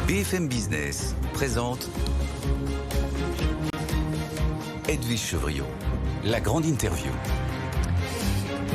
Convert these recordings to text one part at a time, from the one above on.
BFM Business présente Edwige Chevrillon, la grande interview.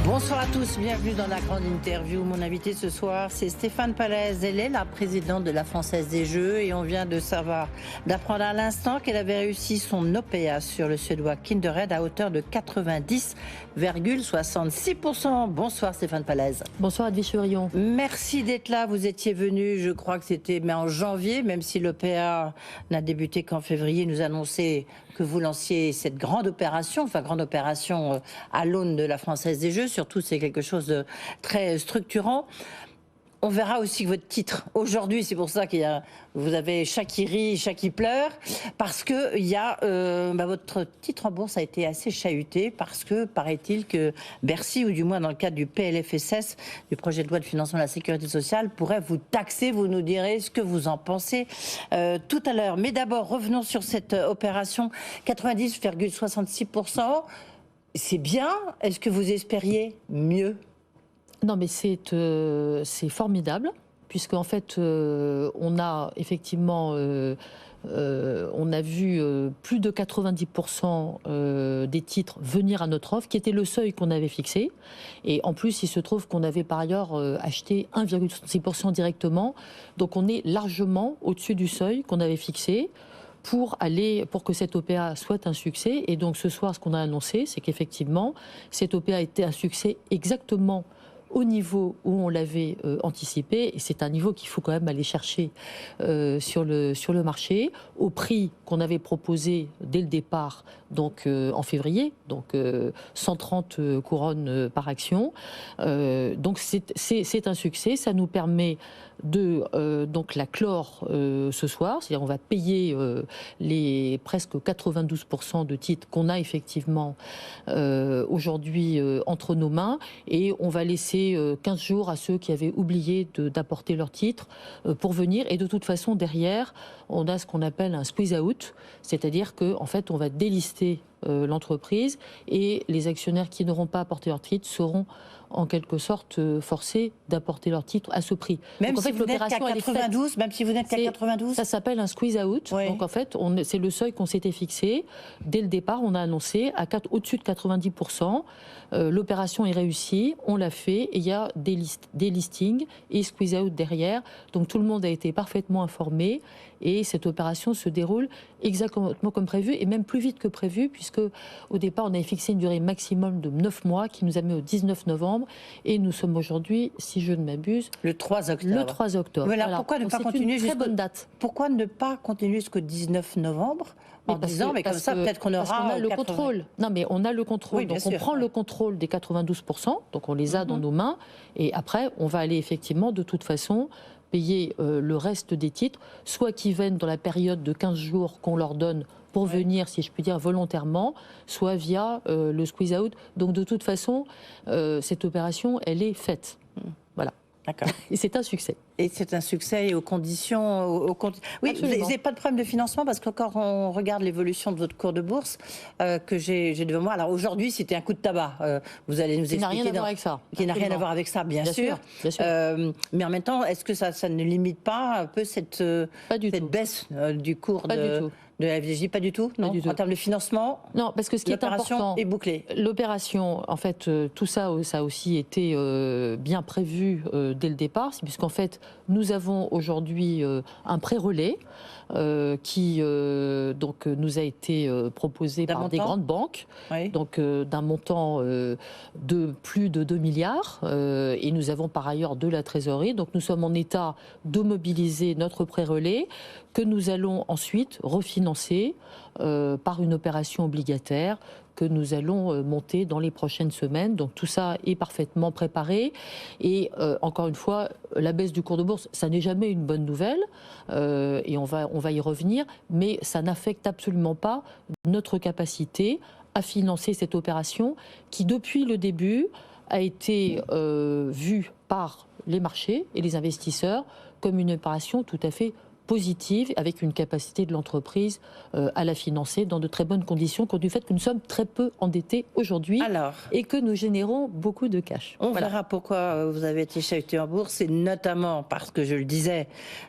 Bonsoir à tous, bienvenue dans la grande interview. Mon invité ce soir, c'est Stéphane Palaise. Elle est la présidente de la Française des Jeux et on vient d'apprendre à l'instant qu'elle avait réussi son OPA sur le suédois Kindered à hauteur de 90,66%. Bonsoir Stéphane Palaise. Bonsoir Edwige Chevrillon. Merci d'être là. Vous étiez venu, je crois que c'était en janvier, même si l'OPA n'a débuté qu'en février, nous annoncer que vous lanciez cette grande opération à l'aune de la Française des Jeux. Surtout, c'est quelque chose de très structurant. On verra aussi votre titre. Aujourd'hui, c'est pour ça vous avez chat qui rit, chat qui pleure, parce que votre titre en bourse a été assez chahuté, parce que, paraît-il, que Bercy, ou du moins dans le cadre du PLFSS, du projet de loi de financement de la sécurité sociale, pourrait vous taxer. Vous nous direz ce que vous en pensez tout à l'heure. Mais d'abord, revenons sur cette opération. 90,66%, c'est bien. Est-ce que vous espériez mieux ? Non, mais c'est formidable, puisque en fait, on a effectivement, on a vu plus de 90% des titres venir à notre offre, qui était le seuil qu'on avait fixé. Et en plus, il se trouve qu'on avait par ailleurs acheté 1,66% directement. Donc on est largement au-dessus du seuil qu'on avait fixé pour que cette OPA soit un succès. Et donc ce soir, ce qu'on a annoncé, c'est qu'effectivement, cette OPA a été un succès exactement au niveau où on l'avait anticipé, et c'est un niveau qu'il faut quand même aller chercher sur le marché, au prix qu'on avait proposé dès le départ, donc en février, donc 130 couronnes par action. Donc c'est un succès, ça nous permet de donc la clore ce soir, c'est-à-dire on va payer les presque 92% de titres qu'on a effectivement aujourd'hui entre nos mains, et on va laisser 15 jours à ceux qui avaient oublié d'apporter leurs titres pour venir. Et de toute façon, derrière, on a ce qu'on appelle un squeeze-out, c'est-à-dire qu'en fait, on va délister l'entreprise, et les actionnaires qui n'auront pas apporté leurs titres seront en quelque sorte forcés d'apporter leurs titres à ce prix. Même donc, en si fait, vous n'êtes qu'à 92, même si vous n'êtes qu'à 92. Ça s'appelle un squeeze-out. Oui. Donc en fait, c'est le seuil qu'on s'était fixé. Dès le départ, on a annoncé au-dessus de 90%. L'opération est réussie, on l'a fait, et il y a des listings et squeeze-out derrière. Donc tout le monde a été parfaitement informé, et cette opération se déroule exactement comme prévu, et même plus vite que prévu, puisque au départ, on avait fixé une durée maximum de 9 mois, qui nous a mis au 19 novembre, et nous sommes aujourd'hui, si je ne m'abuse, le 3 octobre. Le 3 octobre. Mais alors, pourquoi ne pas continuer très bonne date. Pourquoi ne pas continuer jusqu'au 19 novembre en disant, mais comme ça, peut-être qu'on aura... Parce qu'on a le contrôle. Non, mais on a le contrôle. Oui, donc on prend le contrôle des 92%, donc on les a dans nos mains, et après, on va aller effectivement, de toute façon, payer le reste des titres, soit qui viennent dans la période de 15 jours qu'on leur donne pour venir, si je puis dire, volontairement, soit via le squeeze-out. Donc de toute façon, cette opération, elle est faite. Voilà. D'accord. Et c'est un succès. Et c'est un succès aux conditions... Oui, vous n'avez pas de problème de financement, parce que quand on regarde l'évolution de votre cours de bourse, que j'ai devant moi, alors aujourd'hui c'était un coup de tabac, vous allez nous expliquer... Qui n'a rien à voir avec ça. Qui n'a rien à voir avec ça, bien sûr. Bien sûr. Mais en même temps, est-ce que ça ne limite pas un peu cette baisse du cours de la FDJ? Pas du tout, non. Pas du tout. En termes de financement, non, parce que ce qui est important est bouclée. L'opération, en fait, tout ça, ça a aussi été bien prévu dès le départ, puisqu'en fait, nous avons aujourd'hui un pré-relais qui donc nous a été proposé par des grandes banques, donc d'un montant de plus de 2 milliards, et nous avons par ailleurs de la trésorerie. Donc nous sommes en état de mobiliser notre pré-relais, que nous allons ensuite refinancer par une opération obligataire que nous allons monter dans les prochaines semaines. Donc tout ça est parfaitement préparé. Et encore une fois, la baisse du cours de bourse, ça n'est jamais une bonne nouvelle, et on va y revenir, mais ça n'affecte absolument pas notre capacité à financer cette opération qui, depuis le début, a été vue par les marchés et les investisseurs comme une opération tout à fait positive, avec une capacité de l'entreprise à la financer dans de très bonnes conditions, compte du fait que nous sommes très peu endettés aujourd'hui et que nous générons beaucoup de cash. On verra pourquoi vous avez été chahuté en bourse, c'est notamment parce que, je le disais,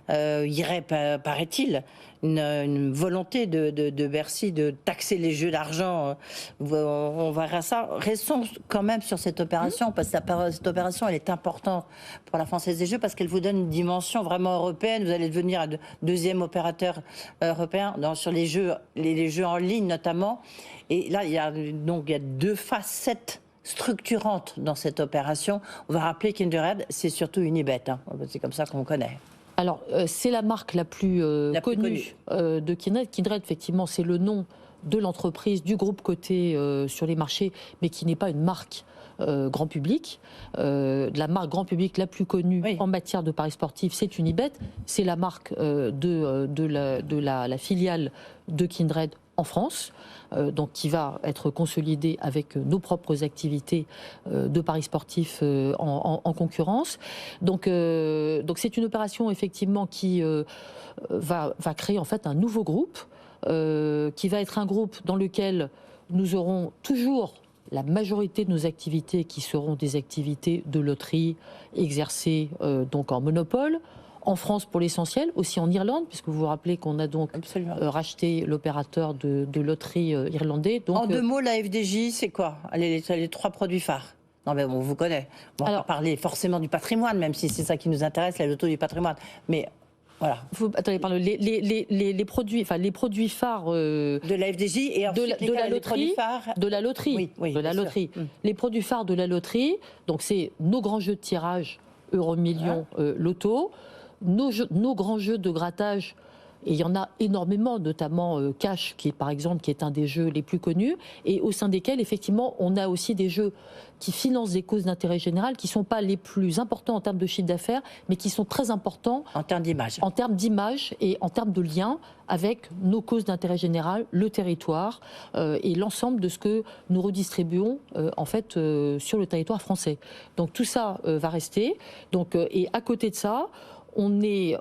il y aurait, paraît-il, une volonté de Bercy de taxer les jeux d'argent. On verra ça. Restons quand même sur cette opération, parce que cette opération, elle est importante pour la Française des Jeux, parce qu'elle vous donne une dimension vraiment européenne. Vous allez devenir un deuxième opérateur européen sur les jeux en ligne notamment. Et là, il y a deux facettes structurantes dans cette opération. On va rappeler Kindred, c'est surtout Unibet. C'est comme ça qu'on connaît. Alors, c'est la marque la plus connue de Kindred. Kindred, effectivement, c'est le nom de l'entreprise, du groupe coté sur les marchés, mais qui n'est pas une marque grand public. La marque grand public la plus connue en matière de paris sportifs, c'est Unibet. C'est la marque de la filiale de Kindred en France, donc qui va être consolidée avec nos propres activités de paris sportifs en concurrence. Donc c'est une opération effectivement qui va créer en fait un nouveau groupe, qui va être un groupe dans lequel nous aurons toujours la majorité de nos activités qui seront des activités de loterie exercées donc en monopole. En France pour l'essentiel, aussi en Irlande, puisque vous vous rappelez qu'on a donc racheté l'opérateur de loterie irlandais. Donc, en deux mots, la FDJ, c'est quoi les trois produits phares? Non, mais on vous connaît. On va parler forcément du patrimoine, même si c'est ça qui nous intéresse, la loto du patrimoine. Mais voilà. Attendez, pardon, les produits phares de la FDJ et ensuite de la loterie, de la loterie, oui, de la loterie. Les produits phares de la loterie, donc c'est nos grands jeux de tirage, Euro-Million, Loto. Nos grands jeux de grattage, et il y en a énormément, notamment Cash, qui est un des jeux les plus connus, et au sein desquels, effectivement, on a aussi des jeux qui financent des causes d'intérêt général, qui ne sont pas les plus importants en termes de chiffre d'affaires, mais qui sont très importants en termes d'image. En termes d'image et en termes de lien avec nos causes d'intérêt général, le territoire et l'ensemble de ce que nous redistribuons en fait sur le territoire français. Donc tout ça va rester. Et à côté de ça, on est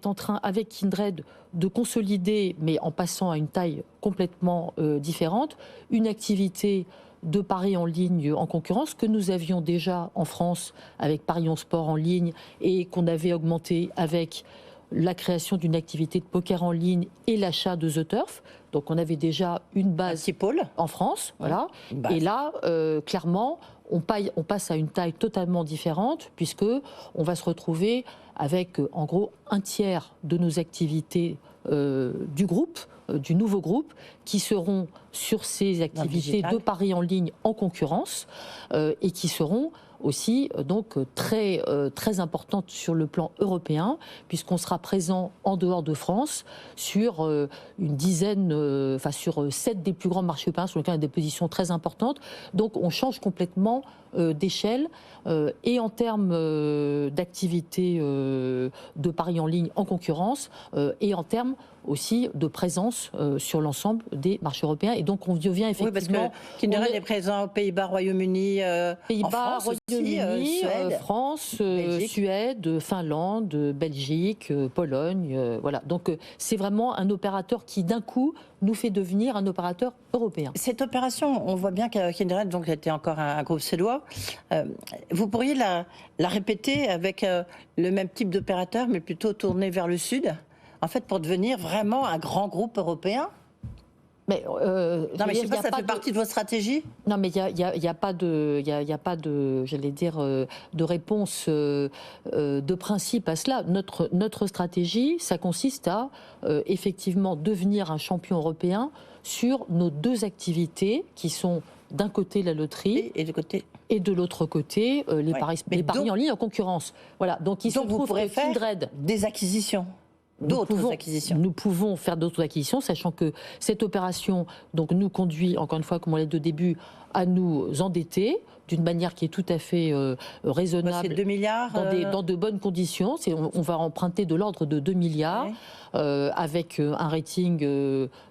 en train, avec Kindred, de consolider, mais en passant à une taille complètement différente, une activité de paris en ligne en concurrence que nous avions déjà en France avec Parions Sport en ligne et qu'on avait augmenté avec la création d'une activité de poker en ligne et l'achat de The Turf. Donc on avait déjà une base en France. Voilà. Et là, clairement, on passe à une taille totalement différente puisque on va se retrouver avec en gros un tiers de nos activités du groupe, du nouveau groupe, qui seront sur ces activités de paris en ligne en concurrence et qui seront aussi donc très importante sur le plan européen, puisqu'on sera présent en dehors de France sur une dizaine, sur 7 des plus grands marchés européens sur lesquels on a des positions très importantes. Donc on change complètement d'échelle et en termes d'activité de paris en ligne en concurrence et en termes aussi de présence sur l'ensemble des marchés européens. Et donc on devient effectivement... Oui, parce que Kindred est présent aux Pays-Bas, Royaume-Uni, Pays-Bas, Royaume-Uni, Suède, France, Suède, Finlande, Belgique, Pologne. Voilà. Donc c'est vraiment un opérateur qui d'un coup nous fait devenir un opérateur européen. Cette opération, on voit bien que Kindred donc, était encore un groupe suédois. Vous pourriez la répéter avec le même type d'opérateur, mais plutôt tourné vers le sud, en fait, pour devenir vraiment un grand groupe européen? Mais, non, mais je sais pas, ça fait partie de votre stratégie? Non, mais il n'y a pas de, j'allais dire, de réponse de principe à cela. Notre stratégie, ça consiste à effectivement devenir un champion européen sur nos deux activités qui sont d'un côté la loterie et de l'autre côté les paris en ligne en concurrence. Voilà. Donc il se trouve vous pourrez faire Kindred, des acquisitions. Nous pouvons faire d'autres acquisitions, sachant que cette opération donc, nous conduit, encore une fois, comme on l'a dit au début, à nous endetter d'une manière qui est tout à fait raisonnable. C'est 2 milliards dans de bonnes conditions. On va emprunter de l'ordre de 2 milliards. Ouais. Avec un rating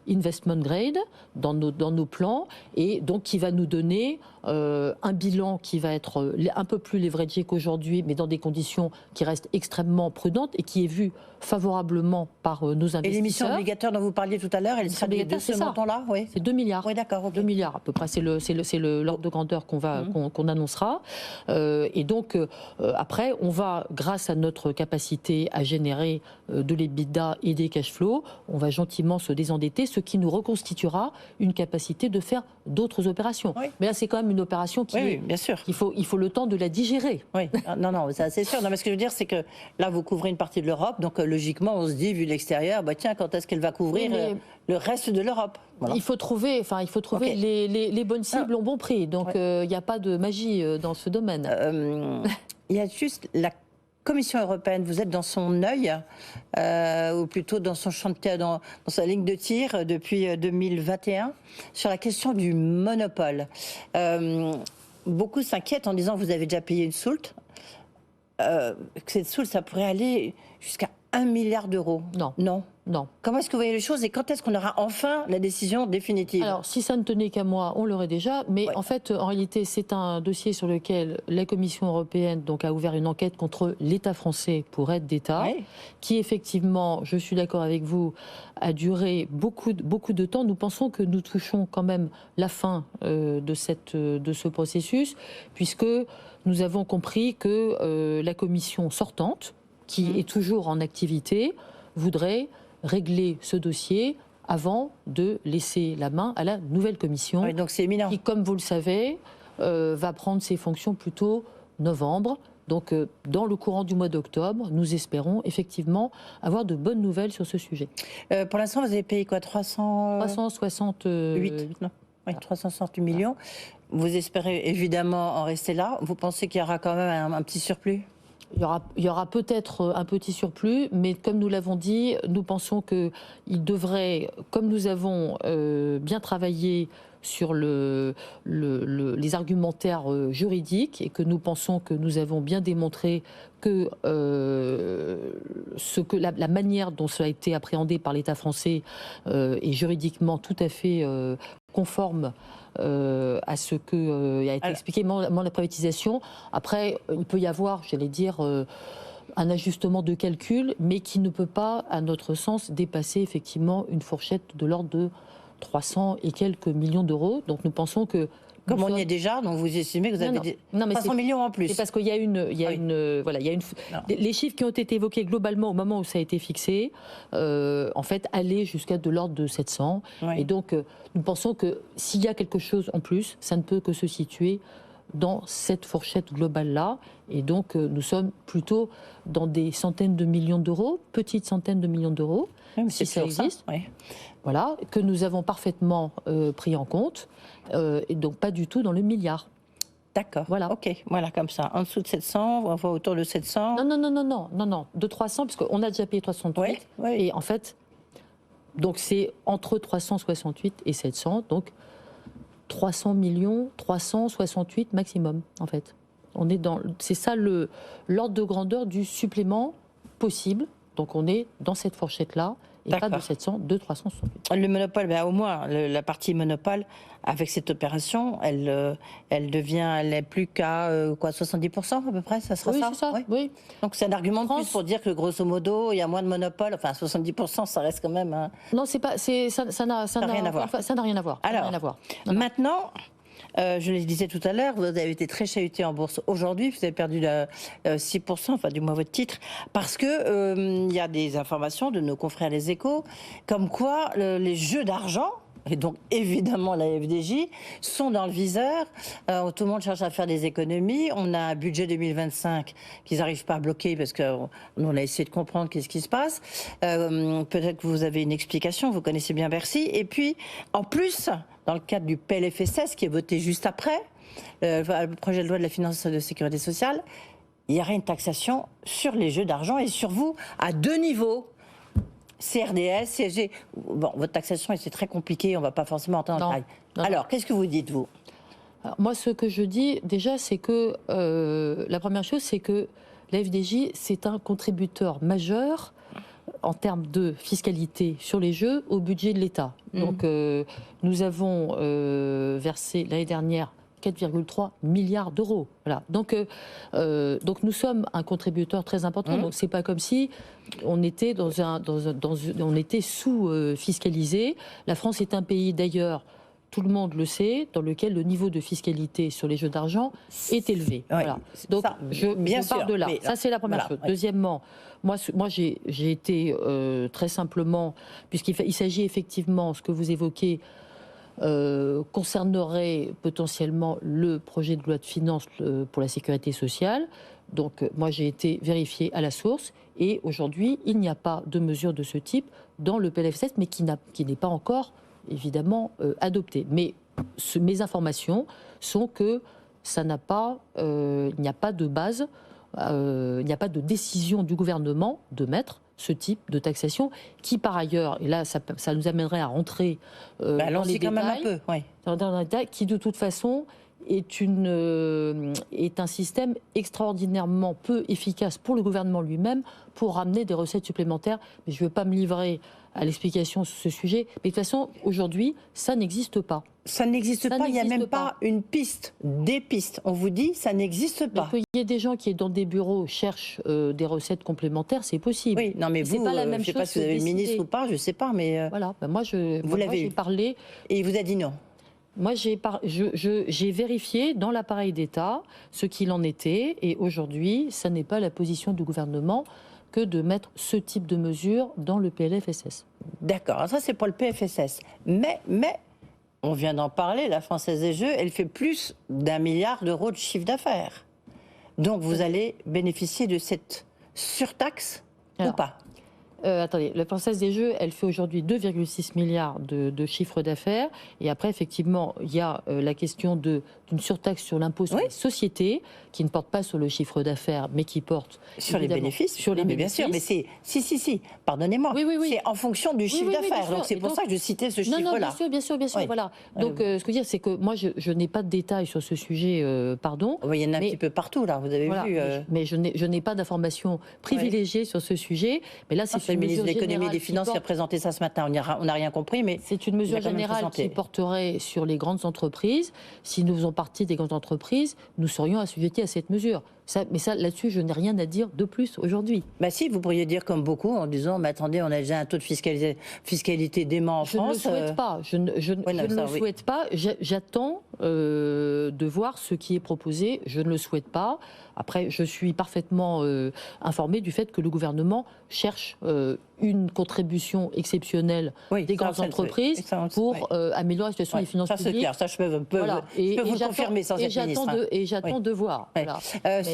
investment grade dans nos plans, et donc qui va nous donner un bilan qui va être un peu plus leveragé qu'aujourd'hui, mais dans des conditions qui restent extrêmement prudentes et qui est vu favorablement par nos investisseurs. Et l'émission obligatoire dont vous parliez tout à l'heure, elle sera de ce montant-là, oui. C'est 2 milliards. Oui, d'accord. Okay. 2 milliards à peu près, c'est l'ordre de grandeur qu'on annoncera. Et donc, après, on va, grâce à notre capacité à générer de l'EBITDA et des cash flows, on va gentiment se désendetter, ce qui nous reconstituera une capacité de faire d'autres opérations. Oui. Mais là, c'est quand même une opération qui bien sûr. Il faut le temps de la digérer. Oui, non, ça c'est sûr. Non, mais ce que je veux dire, c'est que là, vous couvrez une partie de l'Europe, donc logiquement, on se dit, vu l'extérieur, bah tiens, quand est-ce qu'elle va couvrir le reste de l'Europe? Voilà. Il faut trouver okay. les bonnes cibles au bon prix. Donc, il n'y a pas de magie dans ce domaine. Il y a juste la Commission européenne, vous êtes dans son œil, ou plutôt dans son champ de tir, dans sa ligne de tir depuis 2021, sur la question du monopole. Beaucoup s'inquiètent en disant vous avez déjà payé une soulte. Cette soulte, ça pourrait aller jusqu'à 1 milliard d'euros. Non. Comment est-ce que vous voyez les choses et quand est-ce qu'on aura enfin la décision définitive? Alors, si ça ne tenait qu'à moi, on l'aurait déjà. Mais en fait, en réalité, c'est un dossier sur lequel la Commission européenne a ouvert une enquête contre l'État français pour aide d'État, qui effectivement, je suis d'accord avec vous, a duré beaucoup de temps. Nous pensons que nous touchons quand même la fin de ce processus, puisque nous avons compris que la Commission sortante, qui est toujours en activité, voudrait régler ce dossier avant de laisser la main à la nouvelle commission, donc c'est éminent. Qui, comme vous le savez, va prendre ses fonctions plutôt novembre. Donc, dans le courant du mois d'octobre, nous espérons effectivement avoir de bonnes nouvelles sur ce sujet. Pour l'instant, vous avez payé quoi, 368 non. Oui, 368 millions. Vous espérez évidemment en rester là. Vous pensez qu'il y aura quand même un petit surplus? Il y aura peut-être un petit surplus, mais comme nous l'avons dit, nous pensons qu'il devrait, comme nous avons bien travaillé sur les argumentaires juridiques et que nous pensons que nous avons bien démontré que, la manière dont cela a été appréhendé par l'État français est juridiquement tout à fait conforme à ce que a été expliqué dans la privatisation. Après, il peut y avoir, j'allais dire, un ajustement de calcul, mais qui ne peut pas, à notre sens, dépasser effectivement une fourchette de l'ordre de 300 et quelques millions d'euros. Donc nous pensons que... Comme on y est déjà, donc vous estimez que vous avez 300 millions en plus. C'est parce qu'il y a les chiffres qui ont été évoqués globalement au moment où ça a été fixé, en fait, allaient jusqu'à de l'ordre de 700. Et donc, nous pensons que s'il y a quelque chose en plus, ça ne peut que se situer dans cette fourchette globale-là. Et donc, nous sommes plutôt dans des centaines de millions d'euros, petites centaines de millions d'euros, si ça existe. Voilà, que nous avons parfainement pris en compte, et donc pas du tout dans le milliard. D'accord, voilà. Ok, voilà, comme ça. En dessous de 700, on va autour de 700. Non, de 300, parce qu'on a déjà payé 368, et en fait, donc c'est entre 368 et 700, donc 300 millions, 368 maximum, en fait. C'est ça l'ordre de grandeur du supplément possible, donc on est dans cette fourchette-là, et pas de 700, de 368. Le monopole, au moins, la partie monopole, avec cette opération, elle n'est plus qu'à 70% à peu près, ça sera ça? Oui, c'est ça, oui. Donc c'est un argument de plus pour dire que grosso modo, il y a moins de monopole, enfin 70%, ça reste quand même... Non, ça n'a rien à voir. Ça n'a rien à voir. Alors, maintenant... je le disais tout à l'heure, vous avez été très chahuté en bourse aujourd'hui, vous avez perdu 6%, enfin du moins votre titre, parce que il y a des informations de nos confrères Les Échos, comme quoi les jeux d'argent, et donc évidemment la FDJ, sont dans le viseur. Tout le monde cherche à faire des économies. On a un budget 2025 qu'ils n'arrivent pas à bloquer parce qu'on a essayé de comprendre qu'est-ce qui se passe. Peut-être que vous avez une explication, vous connaissez bien Bercy. Et puis, en plus, dans le cadre du PLFSS qui est voté juste après, le projet de loi de la finance de sécurité sociale, il y aurait une taxation sur les jeux d'argent et sur vous à 2 niveaux. CRDS, CSG. Bon, votre taxation, c'est très compliqué, on ne va pas forcément entrer dans le détail. Alors, qu'est-ce que vous dites, vous? Alors, moi, ce que je dis déjà, c'est que la première chose, c'est que la FDJ, c'est un contributeur majeur en termes de fiscalité sur les jeux au budget de l'État. Donc, nous avons versé l'année dernière 4,3 milliards d'euros. Voilà. Donc nous sommes un contributeur très important. Donc c'est pas comme si on était on était sous-fiscalisé. La France est un pays d'ailleurs, tout le monde le sait, dans lequel le niveau de fiscalité sur les jeux d'argent est élevé. Ouais, voilà. Donc ça, je pars de là. Ça c'est la première chose. Ouais. Deuxièmement, moi j'ai été très simplement, puisqu'il s'agit effectivement, ce que vous évoquez, concernerait potentiellement le projet de loi de finances pour la sécurité sociale. Donc moi j'ai été vérifiée à la source et aujourd'hui il n'y a pas de mesure de ce type dans le PLFSS, mais qui n'est pas encore évidemment adopté. Mais mes informations sont que ça n'a pas, il n'y a pas de base, il n'y a pas de décision du gouvernement de mettre ce type de taxation, qui par ailleurs, et là ça nous amènerait à rentrer dans les détails, quand même un peu, ouais. dans les détails, qui de toute façon est un système extraordinairement peu efficace pour le gouvernement lui-même pour ramener des recettes supplémentaires. Mais je ne veux pas me livrer à l'explication sur ce sujet. Mais de toute façon, aujourd'hui, ça n'existe pas. Ça n'existe pas, il n'y a même pas une piste, des pistes. On vous dit, ça n'existe pas. Qu'il y ait des gens qui, dans des bureaux, cherchent des recettes complémentaires, c'est possible. Oui, non mais vous, pas la même je ne sais chose pas si vous avez le ministre ou pas, je ne sais pas, mais... Voilà, ben moi, j'ai parlé... Et il vous a dit non? Moi, j'ai vérifié dans l'appareil d'État ce qu'il en était, et aujourd'hui, ça n'est pas la position du gouvernement que de mettre ce type de mesures dans le PLFSS. D'accord, ça c'est pour le PLFSS. Mais, on vient d'en parler, la Française des Jeux, elle fait plus d'1 milliard d'euros de chiffre d'affaires. Donc vous allez bénéficier de cette surtaxe ou pas? Attendez, la Française des Jeux, elle fait aujourd'hui 2,6 milliards de chiffre d'affaires. Et après, effectivement, il y a la question d'une surtaxe sur l'impôt sur les sociétés, qui ne porte pas sur le chiffre d'affaires, mais qui porte sur les bénéfices. Sur les bénéfices. Bien sûr, mais c'est... Si, pardonnez-moi. Oui. C'est en fonction du chiffre d'affaires. Donc c'est pour ça que je citais ce chiffre-là. Non, bien sûr, oui. Voilà. Donc, ce que je veux dire, c'est que moi, je n'ai pas de détails sur ce sujet, pardon. Oui, il y en a un petit peu partout, là, vous avez vu. Mais je n'ai pas d'informations privilégiées sur ce sujet. Mais là, c'est le ministre de l'économie et des finances qui a présenté ça ce matin. On n'a rien compris, mais c'est une mesure générale qui porterait sur les grandes entreprises. Si nous faisons partie des grandes entreprises, nous serions assujettis à cette mesure. Mais là-dessus, je n'ai rien à dire de plus aujourd'hui. Bah si, vous pourriez dire comme beaucoup en disant, mais attendez, on a déjà un taux de fiscalité dément en France. Je ne le souhaite pas. Je ne le souhaite pas. J'attends de voir ce qui est proposé. Je ne le souhaite pas. Après, je suis parfaitement informée du fait que le gouvernement cherche une contribution exceptionnelle des grandes entreprises pour améliorer la situation des finances publiques. Ça, c'est clair. Ça, je peux vous le confirmer sans être ministre. Et j'attends de voir. Voilà.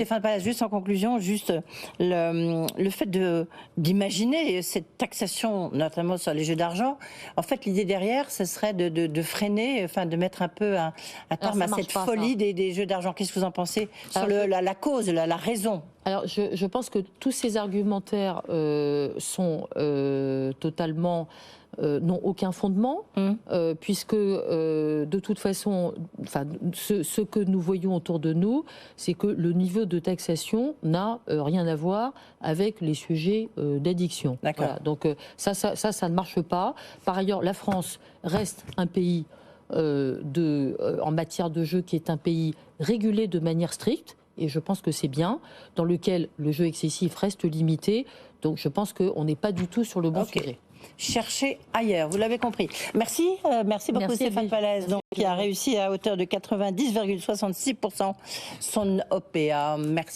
Stéphane Pallez, juste en conclusion, le fait d'imaginer cette taxation, notamment sur les jeux d'argent, en fait, l'idée derrière, ce serait de freiner, enfin, de mettre un peu un terme à cette folie des jeux d'argent. Qu'est-ce que vous en pensez sur la cause, la raison? Alors, je pense que tous ces argumentaires sont totalement n'ont aucun fondement, puisque de toute façon, ce que nous voyons autour de nous, c'est que le niveau de taxation n'a rien à voir avec les sujets d'addiction. Voilà. Donc ça ne marche pas. Par ailleurs, la France reste un pays en matière de jeu qui est un pays régulé de manière stricte. Et je pense que c'est bien, dans lequel le jeu excessif reste limité. Donc je pense qu'on n'est pas du tout sur le bon sujet. Cherchez ailleurs, vous l'avez compris. Merci beaucoup Stéphane Pallez, qui a réussi à hauteur de 90,66% son OPA. Merci.